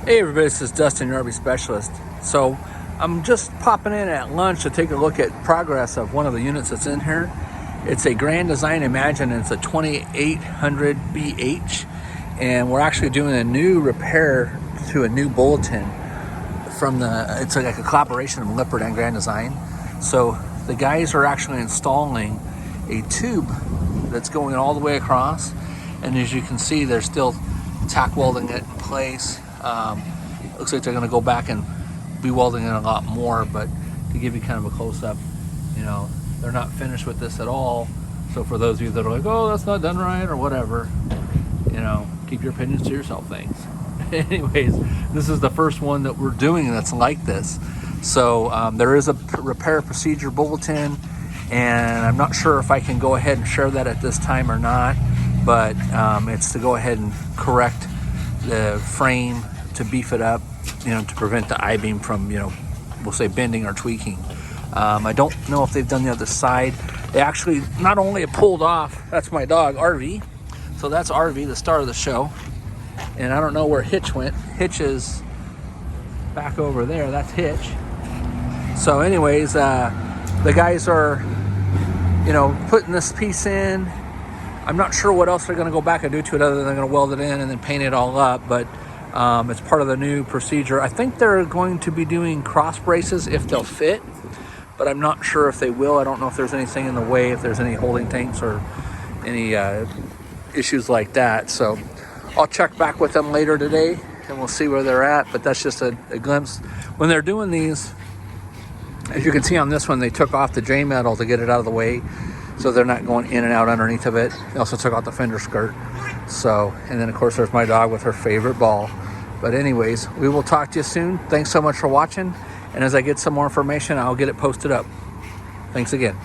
Hey everybody, this is Dustin, your RV specialist. So I'm just popping in at lunch to take a look at progress of one of the units that's in here. It's a Grand Design Imagine, and it's a 2800 BH, and we're actually doing a new repair to a new bulletin from it's like a collaboration of Lippert and Grand Design. So the guys are actually installing a tube that's going all the way across, and as you can see, they're still tack welding it in place. Looks like they're going to go back and be welding it a lot more, but to give you kind of a close-up, they're not finished with this at all. So for those of you that are like, oh, that's not done right or whatever, keep your opinions to yourself, thanks. Anyways, this is the first one that we're doing that's like this. So there is a repair procedure bulletin, and I'm not sure if I can go ahead and share that at this time or not, but it's to go ahead and correct the frame, to beef it up, to prevent the I-beam from, we'll say bending or tweaking. I don't know if they've done the other side. They actually not only have pulled off, that's my dog, RV. So that's RV, the star of the show. And I don't know where Hitch went. Hitch is back over there, that's Hitch. So anyways, the guys are, putting this piece in. I'm not sure what else they're going to go back and do to it other than they're going to weld it in and then paint it all up, but it's part of the new procedure. I think they're going to be doing cross braces if they'll fit, but I'm not sure if they will. I don't know if there's anything in the way, if there's any holding tanks or any issues like that. So I'll check back with them later today and we'll see where they're at, but that's just a glimpse. When they're doing these, as you can see on this one, they took off the J metal to get it out of the way, so they're not going in and out underneath of it. They also took out the fender skirt. So, and then of course there's my dog with her favorite ball. But anyways, we will talk to you soon. Thanks so much for watching. And as I get some more information, I'll get it posted up. Thanks again.